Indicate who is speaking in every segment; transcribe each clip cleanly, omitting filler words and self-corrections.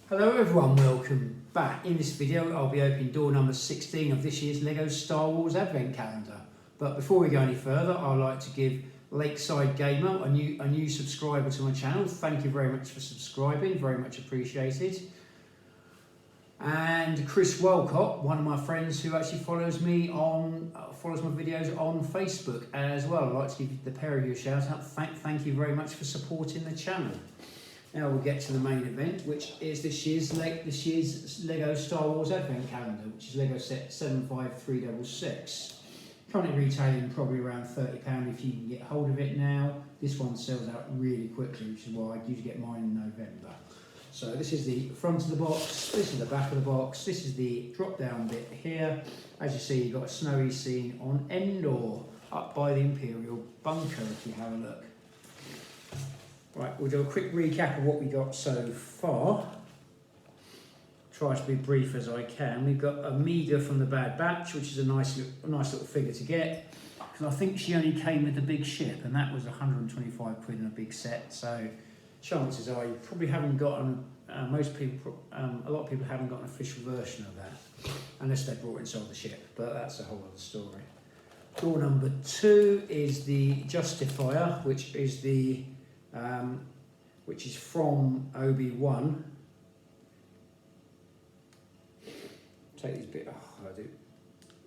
Speaker 1: Hello everyone, welcome back. In this video I'll be opening door number 16 of this year's LEGO Star Wars Advent Calendar. But before we go any further, I'd like to give Lakeside Gamer, a new subscriber to my channel. Thank you very much for subscribing, very much appreciated. And Chris Walcott, one of my friends who actually follows my videos on Facebook as well. I'd like to give the pair of you a shout out. Thank you very much for supporting the channel. Now we'll get to the main event, which is this year's LEGO Star Wars Advent Calendar, which is LEGO set 75366. Currently retailing probably around £30 if you can get hold of it now. This one sells out really quickly, which is why I usually get mine in November. So this is the front of the box, this is the back of the box, this is the drop down bit here. As you see, you've got a snowy scene on Endor, up by the Imperial bunker if you have a look. Right, we'll do a quick recap of what we got so far. Try to be brief as I can. We've got Omega from the Bad Batch, which is a nice little figure to get. Because I think she only came with the big ship, and that was 125 quid in a big set. So chances are you probably haven't gotten, a lot of people haven't got an official version of that, unless they brought and sold the ship. But that's a whole other story. Door number 2 is the Justifier, which is from Obi-Wan. Take these bits. Oh, I do.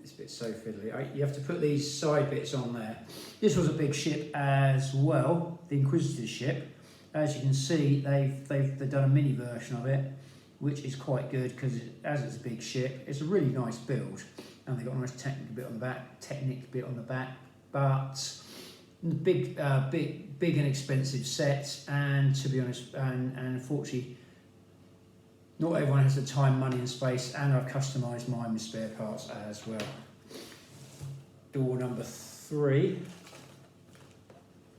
Speaker 1: This bit's so fiddly. You have to put these side bits on there. This was a big ship as well, the Inquisitor's ship. As you can see, they've done a mini version of it, which is quite good because as it's a big ship, it's a really nice build, and they've got a nice technical bit on the back. But big and expensive set, and to be honest, and unfortunately, not everyone has the time, money, and space. And I've customised mine with spare parts as well. Door number 3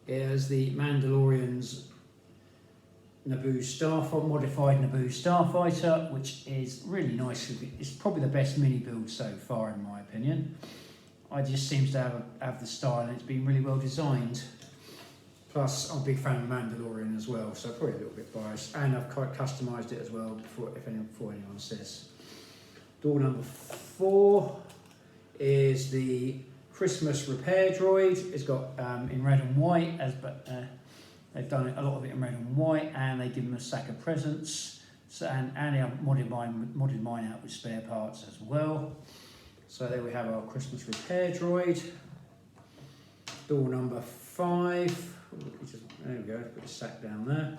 Speaker 1: is the Mandalorian's modified Naboo Starfighter, which is really nice. It's probably the best mini build so far, in my opinion. It just seems to have the style, and it's been really well designed. Plus, I'm a big fan of Mandalorian as well, so probably a little bit biased. And I've quite customised it as well before anyone says. Door number 4 is the Christmas repair droid. It's got in red and white, they've done a lot of it in red and white, and they give them a stack of presents. So, and I've modded mine out with spare parts as well. So there we have our Christmas repair droid. Door number 5. There we go, put a sack down there.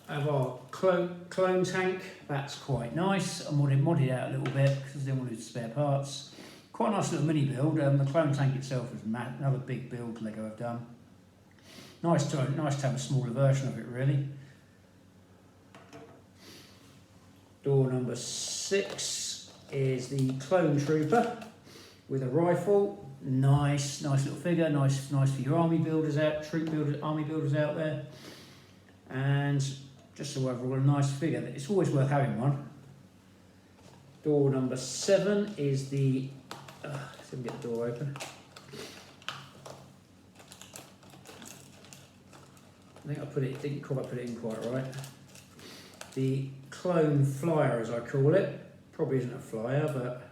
Speaker 1: Have our clone tank. That's quite nice. I modded out a little bit because I didn't want to do spare parts. Quite a nice little mini build. The clone tank itself is another big build LEGO have done. Nice to have a smaller version of it, really. Door number 6 is the Clone Trooper with a rifle. Nice little figure. Nice for your army builders army builders out there. And just overall a nice figure. It's always worth having one. Door number 7 is the. Let's see if we can get the door open. I think didn't quite put it in quite right. The Clone Flyer, as I call it. Probably isn't a flyer, but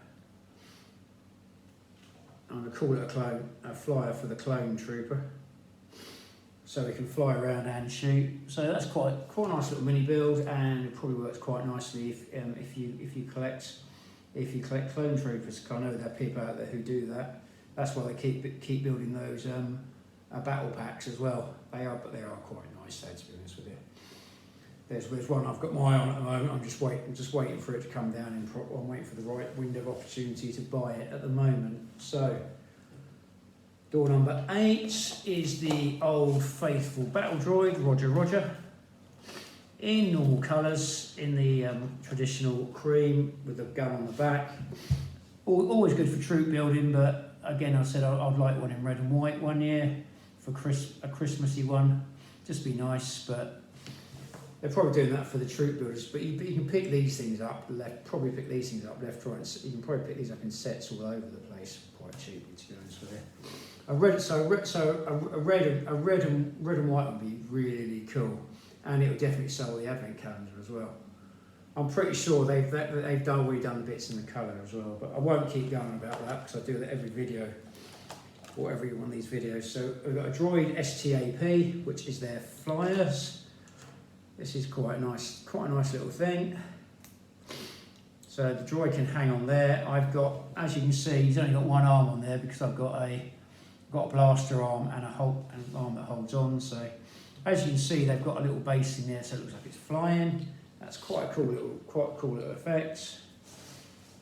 Speaker 1: I'm going to call it a flyer for the Clone Trooper. So we can fly around and shoot. So that's quite a nice little mini build, and it probably works quite nicely if you collect Clone Troopers. Because I know there are people out there who do that. That's why they keep building those battle packs as well. They are quite nice, though, to be honest with you. There's one I've got my eye on at the moment. I'm just waiting for it to come down. I'm waiting for the right window of opportunity to buy it at the moment. So, door number 8 is the old faithful battle droid, Roger, in normal colours, in the traditional cream with the gun on the back. Always good for troop building, but again, I said I'd like one in red and white one year for a Christmassy one. Just be nice, but. They're probably doing that for the troop builders, but you can pick these things up left, right, and you can probably pick these up in sets all over the place quite cheaply, to be honest with you. A red and white would be really cool. and it will definitely sell the advent calendar as well. I'm pretty sure they've already done bits in the colour as well, but I won't keep going about that because I do that every video, or every one of these videos. So we've got a Droid STAP, which is their flyers. This is quite a nice little thing. So the droid can hang on there. I've got, as you can see, he's only got one arm on there because I've got a blaster arm and an arm that holds on. So as you can see, they've got a little base in there, so it looks like it's flying. That's quite a cool little effect.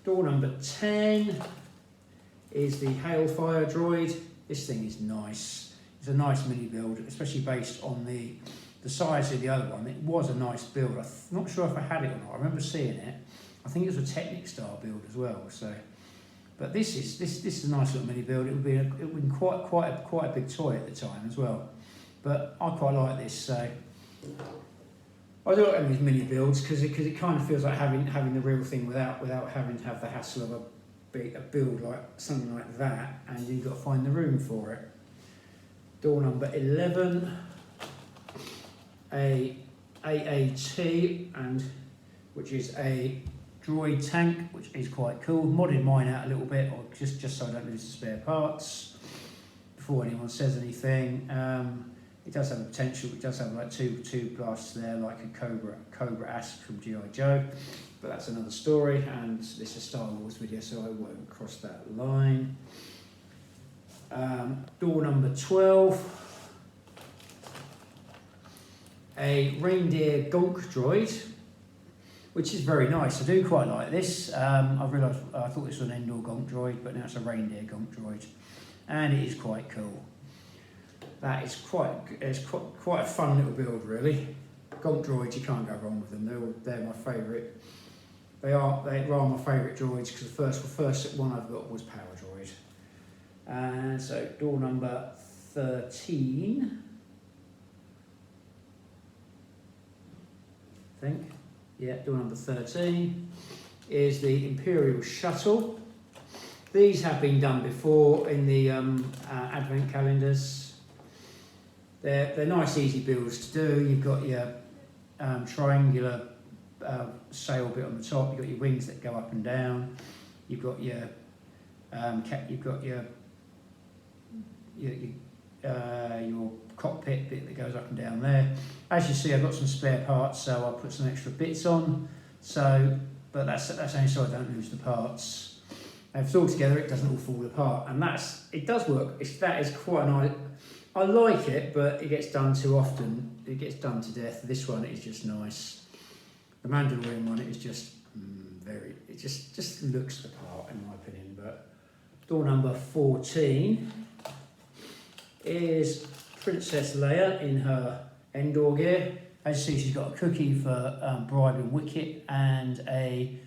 Speaker 1: Door number 10 is the Hailfire droid. This thing is nice. It's a nice mini build, especially based on the size of the other one. It was a nice build. I'm not sure if I had it or not. I remember seeing it. I think it was a Technic style build as well. So, but this is a nice little mini build. It would be quite a big toy at the time as well. But I quite like this. So I do like these mini builds because it kind of feels like having the real thing without having to have the hassle of a build like something like that, and you've got to find the room for it. Door number 11, a AAT, and which is a droid tank, which is quite cool. Modded mine out a little bit, or just so I don't lose the spare parts before anyone says anything. It does have a potential. It does have like two blasts there, like a Cobra Asp from G.I. Joe, but that's another story. And this is a Star Wars video, so I won't cross that line. Door number 12, a reindeer gonk droid, which is very nice. I do quite like this. I realised I thought this was an Endor gonk droid, but now it's a reindeer gonk droid, and it is quite cool. That is quite a fun little build, really. Gonk droids, you can't go wrong with them. They're my favourite. They are my favourite droids because the first one I've got was Power Droid. And so door number 13, I think. Yeah, door number 13 is the Imperial shuttle. These have been done before in the advent calendars. They're nice, easy builds to do. You've got your triangular sail bit on the top. You've got your wings that go up and down. You've got your cockpit bit that goes up and down there. As you see, I've got some spare parts, so I'll put some extra bits on. So, but that's only so I don't lose the parts. And if it's all together, it doesn't all fall apart, and it does work. That is quite nice. I like it, but it gets done too often. It gets done to death. This one is just nice. The Mandalorian one is just it just looks the part, in my opinion. But door number 14 is Princess Leia in her Endor gear. As you see, she's got a cookie for bribing Wicket and a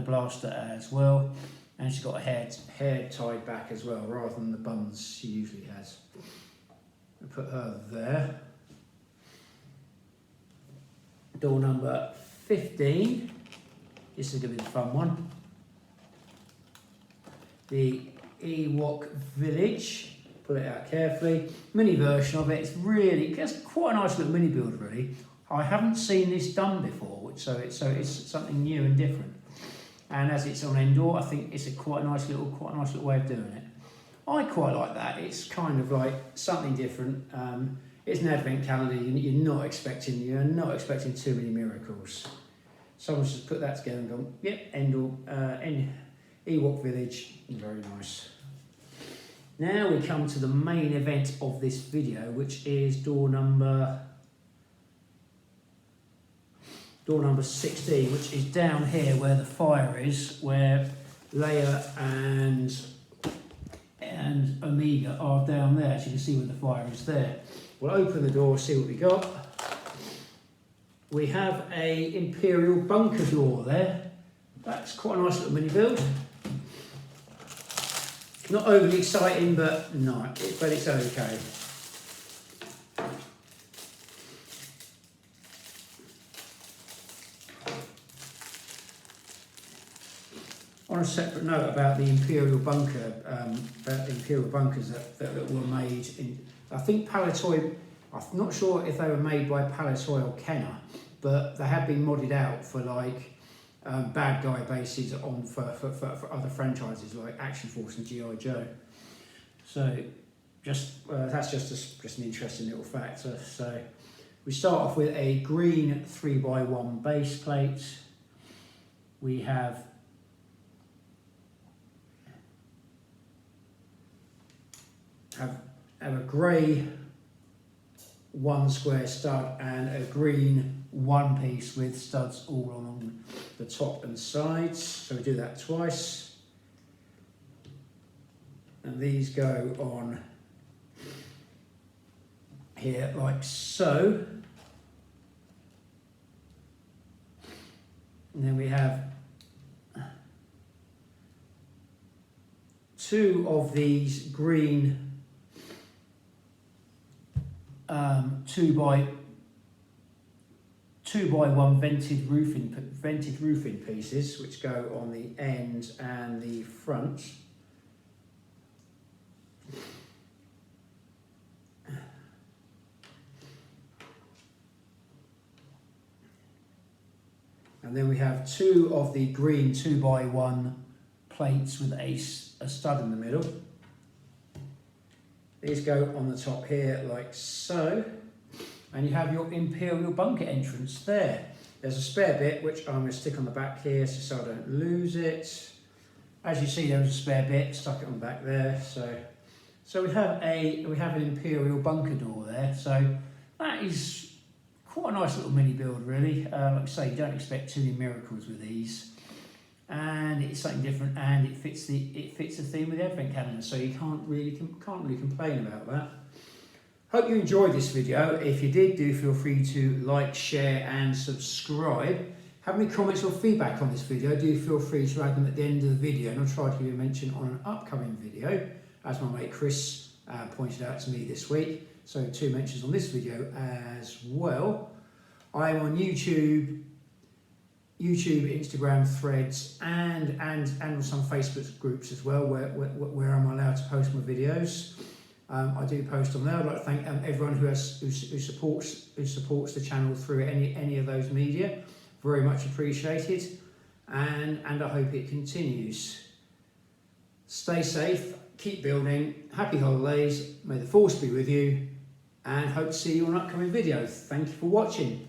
Speaker 1: blaster as well. And she's got her hair tied back as well, rather than the buns she usually has. I'll put her there. Door number 15. This is going to be the fun one. The Ewok Village. Pull it out carefully. Mini version of it. It's quite a nice little mini build, really. I haven't seen this done before, so it's something new and different. And as it's on Endor, I think it's quite a nice little way of doing it. I quite like that. It's kind of like something different. It's an advent calendar. You're not expecting too many miracles. Someone's just put that together and gone, yep, Endor, Ewok Village, very nice. Now we come to the main event of this video, which is door number 16, which is down here where the fire is, where Leia and Omega are down there. As you can see where the fire is there. We'll open the door, see what we got. We have a Imperial bunker door there. That's quite a nice little mini build. Not overly exciting, but no, it's okay. On a separate note about the Imperial bunker, about the Imperial bunkers that were made in, I think Palitoy I'm not sure if they were made by Palitoy or Kenner, but they have been modded out for like bad guy bases on for other franchises like Action Force and G.I. Joe. So just that's just an interesting little fact. So we start off with a green 3x1 base plate. We have a grey 1 square stud and a green 1 piece with studs all along the top and sides. So we do that twice. And these go on here like so. And then we have 2 of these green 2x1 vented roofing pieces, which go on the end and the front. And then we have 2 of the green 2x1 plates with a stud in the middle. These go on the top here like so. And you have your Imperial bunker entrance there. There's a spare bit which I'm going to stick on the back here so I don't lose it. As you see, there is a spare bit, stuck it on the back there. So we have an Imperial bunker door there. So that is quite a nice little mini build, really. Like I say, you don't expect too many miracles with these. And it's something different, and it fits the theme of the Advent calendar, so you can't really complain about that. Hope you enjoyed this video. If you did, do feel free to like, share and subscribe. Have any comments or feedback on this video, do feel free to add them at the end of the video, and I'll try to give you a mention on an upcoming video, as my mate Chris pointed out to me this week. So 2 mentions on this video as well. I am on YouTube, Instagram, Threads, and on some Facebook groups as well, where I'm allowed to post my videos. I do post on there. I'd like to thank everyone who supports the channel through any of those media. Very much appreciated, and I hope it continues. Stay safe, keep building. Happy holidays. May the force be with you, and hope to see you on an upcoming video. Thank you for watching.